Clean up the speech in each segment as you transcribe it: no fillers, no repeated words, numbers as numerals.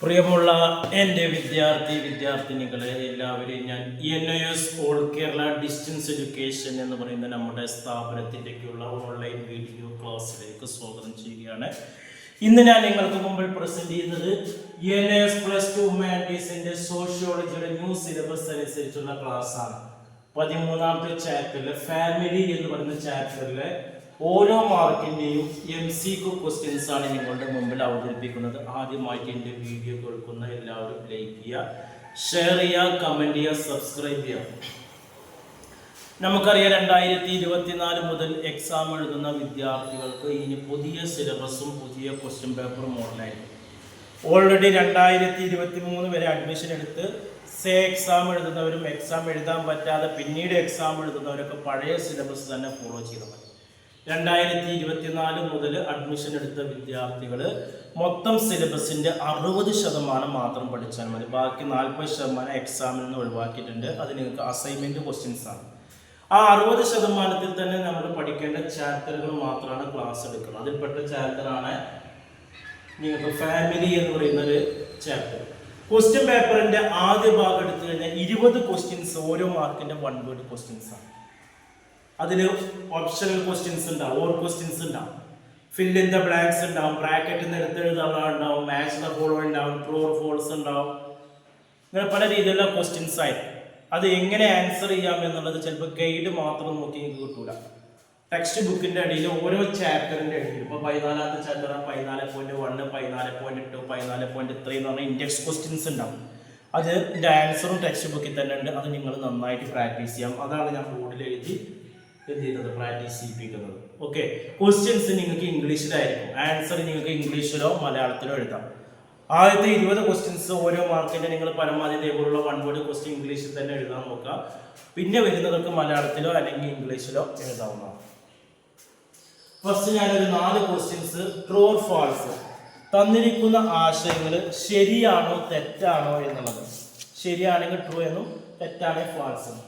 പ്രിയമുള്ള എൻ്റെ വിദ്യാർത്ഥിനികളെ എല്ലാവരെയും ഞാൻ NIS all Kerala distance education എന്ന് പറയുന്ന നമ്മുടെ സ്ഥാപനത്തിലേക്കുള്ള ഓൺലൈൻ വീഡിയോ ക്ലാസ്സിലേക്ക് സ്വാഗതം ചെയ്യുകയാണ്. ഇന്ന് ഞാൻ നിങ്ങൾക്ക് മുമ്പിൽ പ്രസന്റ് ചെയ്യുന്നത് NIS +2 ഹ്യൂമാനിറ്റീസിന്റെ സോഷ്യോളജിയുടെ ന്യൂ സിലബസ് അനുസരിച്ചുള്ള ക്ലാസ് ആണ്. 13ാമത്തെ ചാപ്റ്ററിലെ ഫാമിലി എന്ന് പറയുന്ന ചാപ്റ്ററിലെ ഓരോ മാർക്കിൻ്റെയും MCQ ക്വസ്റ്റ്യൻസ് ആണ് നിങ്ങളുടെ മുമ്പിൽ അവതരിപ്പിക്കുന്നത്. ആദ്യമായിട്ട് എൻ്റെ വീഡിയോ കേൾക്കുന്ന എല്ലാവരും ലൈക്ക് ചെയ്യുക, ഷെയർ ചെയ്യുക, കമൻറ്റ് ചെയ്യുക, സബ്സ്ക്രൈബ് ചെയ്യുക. നമുക്കറിയാം 2024 മുതൽ എക്സാം എഴുതുന്ന വിദ്യാർത്ഥികൾക്ക് ഇനി പുതിയ സിലബസും പുതിയ ക്വസ്റ്റ്യൻ പേപ്പറും മോഡലായിരിക്കും. ഓൾറെഡി 2023 വരെ അഡ്മിഷൻ എടുത്ത് എക്സാം എഴുതുന്നവരും എക്സാം എഴുതാൻ പറ്റാതെ പിന്നീട് എക്സാം എഴുതുന്നവരൊക്കെ പഴയ സിലബസ് തന്നെ ഫോളോ ചെയ്താൽ മതി. 2024 മുതൽ അഡ്മിഷൻ എടുത്ത വിദ്യാർത്ഥികൾ മൊത്തം സിലബസിൻ്റെ 60% മാത്രം പഠിച്ചാൽ മതി. ബാക്കി 40% എക്സാമിൽ നിന്ന് ഒഴിവാക്കിയിട്ടുണ്ട്. അത് നിങ്ങൾക്ക് അസൈൻമെൻറ്റ് ക്വസ്റ്റ്യൻസ് ആണ്. ആ 60% തന്നെ നമ്മൾ പഠിക്കേണ്ട ചാപ്റ്ററുകൾ മാത്രമാണ് ക്ലാസ് എടുക്കുന്നത്. അതിൽപ്പെട്ട ചാപ്റ്ററാണ് നിങ്ങൾക്ക് ഫാമിലി എന്ന് പറയുന്നൊരു ചാപ്റ്റർ. ക്വസ്റ്റ്യൻ പേപ്പറിൻ്റെ ആദ്യ ഭാഗം എടുത്തു കഴിഞ്ഞാൽ 20 ക്വസ്റ്റ്യൻസ് ഓരോ മാർക്കിൻ്റെ 1 വേർഡ് ക്വസ്റ്റ്യൻസ് ആണ്. അതിൽ ഓപ്ഷണൽ ക്വസ്റ്റ്യൻസ് ഉണ്ടാവും, ഓർ ക്വസ്റ്റ്യൻസ് ഉണ്ടാവും, ഫിൽ ഇൻ ദ ബ്ലാങ്ക്സ് ഉണ്ടാവും, ബ്രാക്കറ്റിൽ നിന്ന് എടുത്തെഴുതാനുള്ള ഉണ്ടാവും, മാച്ച് ദ ഫോളോയിങ് ഉണ്ടാവും, ട്രൂ ഓർ ഫോൾസ് ഉണ്ടാവും. ഇങ്ങനെ പല രീതിയിലുള്ള ക്വസ്റ്റ്യൻസ് ആയിരിക്കും. അത് എങ്ങനെ ആൻസർ ചെയ്യാം എന്നുള്ളത് ചിലപ്പോൾ ഗൈഡ് മാത്രം നോക്കി നിങ്ങൾക്ക് കിട്ടൂല. ടെക്സ്റ്റ് ബുക്കിൻ്റെ അടിയിൽ ഓരോ ചാപ്റ്ററിൻ്റെ അടിയിൽ ഇപ്പോൾ 14ാമത്തെ ചാപ്റ്റർ 14.1, 14.2, 14.3 എന്ന് പറഞ്ഞാൽ ഇൻഡെക്സ് ക്വസ്റ്റ്യൻസ് ഉണ്ടാവും. അതിൻ്റെ ആൻസറും ടെക്സ്റ്റ് ബുക്കിൽ തന്നെ ഉണ്ട്. അത് നിങ്ങൾ നന്നായിട്ട് പ്രാക്ടീസ് ചെയ്യാം. അതാണ് ഞാൻ ബോർഡിൽ എഴുതി പ്രാക്ടീസ് ചെയ്യിപ്പിക്കുന്നത്. ഓക്കെ, ക്വസ്റ്റ്യൻസ് നിങ്ങൾക്ക് ഇംഗ്ലീഷിലായിരിക്കും, ആൻസർ നിങ്ങൾക്ക് ഇംഗ്ലീഷിലോ മലയാളത്തിലോ എഴുതാം. ആദ്യത്തെ 20 ക്വസ്റ്റ്യൻസ് ഓരോ മാർക്കിൻ്റെ നിങ്ങൾ പരമാവധി ഇതേപോലുള്ള 1 വേർഡ് ക്വസ്റ്റ്യൻ ഇംഗ്ലീഷിൽ തന്നെ എഴുതാൻ നോക്കുക. പിന്നെ വരുന്നതൊക്കെ മലയാളത്തിലോ അല്ലെങ്കിൽ ഇംഗ്ലീഷിലോ എഴുതാവുന്നതാണ്. ഫസ്റ്റ് ഞാനൊരു 4 ക്വസ്റ്റ്യൻസ് ട്രൂ ഓർ ഫാൾസ്, തന്നിരിക്കുന്ന ആശയങ്ങൾ ശരിയാണോ തെറ്റാണോ എന്നുള്ളത്. ശരിയാണെങ്കിൽ ട്രൂ എന്നും തെറ്റാണെങ്കിൽ ഫാൾസ് എന്നും.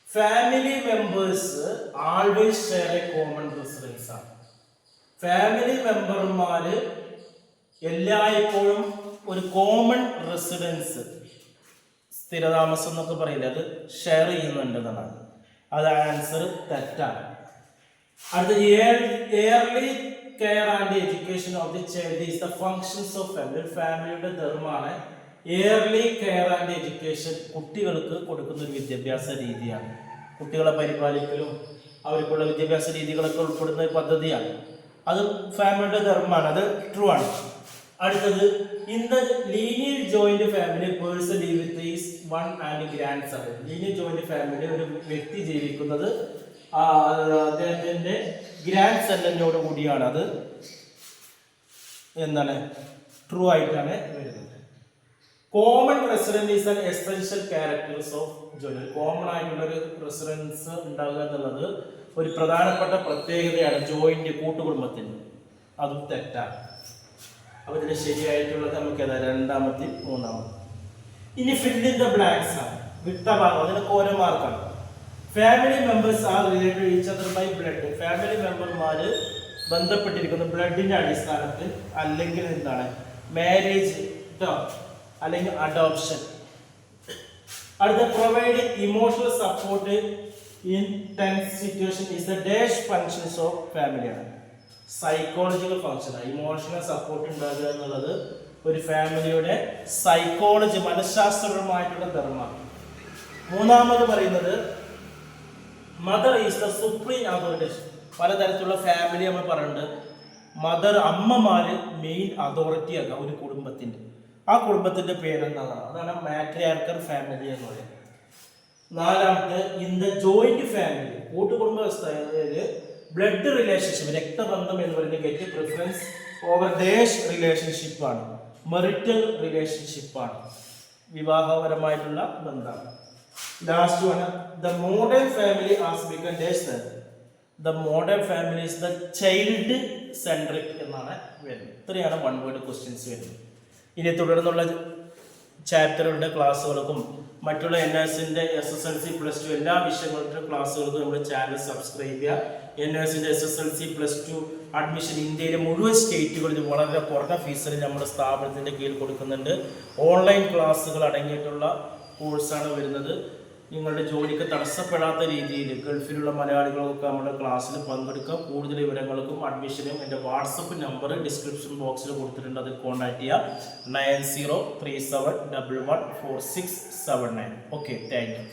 Family members always share a common residence ആണ്. ഫാമിലി മെമ്പർമാർ എല്ലായ്പ്പോഴും ഒരു കോമൺ റെസിഡൻസ്, സ്ഥിരതാമസം എന്നൊക്കെ പറയില്ല, അത് ഷെയർ ചെയ്യുന്നുണ്ടെന്നാണ്. അത് ആൻസർ തെറ്റാണ്. അടുത്ത yearly care and education of the child is the functions of family. ഫാമിലിയുടെ ധർമ്മമാണ് ഇയർലി കെയർ ആൻഡ് എഡ്യൂക്കേഷൻ. കുട്ടികൾക്ക് കൊടുക്കുന്ന ഒരു വിദ്യാഭ്യാസ രീതിയാണ്. കുട്ടികളെ പരിപാലിക്കലും അവർക്കുള്ള വിദ്യാഭ്യാസ രീതികളൊക്കെ ഉൾപ്പെടുന്ന ഒരു പദ്ധതിയാണ്. അത് ഫാമിലിയുടെ ധർമ്മമാണ്. അത് ട്രൂ ആണ്. അടുത്തത് in the linear joint family person live with is one and grandson. Linear joint family ഒരു വ്യക്തി ജീവിക്കുന്നത് അദ്ദേഹത്തിൻ്റെ ഗ്രാൻഡ് സണ്ണിനോട് കൂടിയാണ്. അത് എന്താണ് ട്രൂ ആയിട്ടാണ് വരുന്നത്. Common residence is an essential characters of joint. Common ആയിട്ടുള്ള ഒരു റെസിഡൻസ് ഉണ്ടാകുക എന്നുള്ളത് ഒരു പ്രധാനപ്പെട്ട പ്രത്യേകതയാണ് ജോയിന്റ് കൂട്ടുകുടുംബത്തിന്. അതും തെറ്റാണ്. അപ്പോൾ ഇതിന് ശരിയായിട്ടുള്ളത് നമുക്ക് ഏതാ 2ാമത്തെ 3ാമത്തെ. ഇനി ഫിൽ ഇൻ ദ ബ്ലാങ്ക്സ് ആണ്. വിട്ട ഭാഗം അതിനൊക്കെ ഓരോ മാർക്കാണ്. Family members are related each other by blood. Family മെമ്പർമാർ ബന്ധപ്പെട്ടിരിക്കുന്ന ബ്ലഡിൻ്റെ അടിസ്ഥാനത്തിൽ അല്ലെങ്കിൽ എന്താണ് മാരേജ് അല്ലെങ്കിൽ അഡോപ്ഷൻ. അടുത്ത provide emotional support in tense situation is the dash functions of ഫാമിലിയാണ്. സൈക്കോളജിക്കൽ ഫങ്ഷനാണ്. ഇമോഷണൽ സപ്പോർട്ട് ഉണ്ടാകുക എന്നുള്ളത് ഒരു ഫാമിലിയുടെ സൈക്കോളജി, മനഃശാസ്ത്രപരമായിട്ടുള്ള ധർമ്മമാണ്. 3ാമത് പറയുന്നത് mother is the supreme authority. പലതരത്തിലുള്ള ഫാമിലി നമ്മൾ പറയുന്നുണ്ട്. മദർ, അമ്മമാര് മെയിൻ അതോറിറ്റി ആക്കുക ഒരു കുടുംബത്തിൻ്റെ. ആ കുടുംബത്തിൻ്റെ പേരെന്താണ്? അതാണ് മാട്രിയാർക്കൽ ഫാമിലി എന്ന് പറയുന്നത്. 4ാമത്തെ ഇൻ ദ ജോയിന്റ് ഫാമിലി, കൂട്ടുകുടുംബ വ്യവസ്ഥയിൽ ബ്ലഡ് റിലേഷൻഷിപ്പ്, രക്തബന്ധം എന്ന് പറയുന്നത് ഗെറ്റ് പ്രിഫറൻസ് ഓവർ ഡേഷ് റിലേഷൻഷിപ്പാണ്, മെറിറ്റൽ റിലേഷൻഷിപ്പാണ്, വിവാഹപരമായിട്ടുള്ള ബന്ധമാണ്. ലാസ്റ്റ് ആണ് the modern family has become dash. The modern family is the child centric എന്നാണ് വരുന്നത്. ഇത്രയാണ് 1 വേർഡ് ക്വസ്റ്റ്യൻസ് വരുന്നത്. ഇനി തുടർന്നുള്ള ചാപ്റ്ററുകളുടെ ക്ലാസ്സുകൾക്കും മറ്റുള്ള NSന്റെ SSLC +2 എല്ലാ വിഷയങ്ങളുടെ ക്ലാസ്സുകൾക്കും നമ്മുടെ ചാനൽ സബ്സ്ക്രൈബ് ചെയ്യുക. NSന്റെ SSLC +2 അഡ്മിഷൻ ഇന്ത്യയിലെ മുഴുവൻ സ്റ്റേറ്റുകളിലും വളരെ കുറഞ്ഞ ഫീസിൽ നമ്മുടെ സ്ഥാപനത്തിൻ്റെ കീഴിൽ കൊടുക്കുന്നുണ്ട്. ഓൺലൈൻ ക്ലാസ്സുകൾ അടങ്ങിയിട്ടുള്ള കോഴ്സാണ് വരുന്നത്. നിങ്ങളുടെ ജോലിക്ക് തടസ്സപ്പെടാത്ത രീതിയിൽ ഗൾഫിലുള്ള മലയാളികൾക്കൊക്കെ നമ്മുടെ ക്ലാസ്സിൽ പങ്കെടുക്കാം. കൂടുതൽ വിവരങ്ങൾക്കും അഡ്മിഷനും എൻ്റെ വാട്സപ്പ് നമ്പർ ഡിസ്ക്രിപ്ഷൻ ബോക്സിൽ കൊടുത്തിട്ടുണ്ട്, അതിൽ കോൺടാക്ട് ചെയ്യുക. 9037114679. Okay, thank you.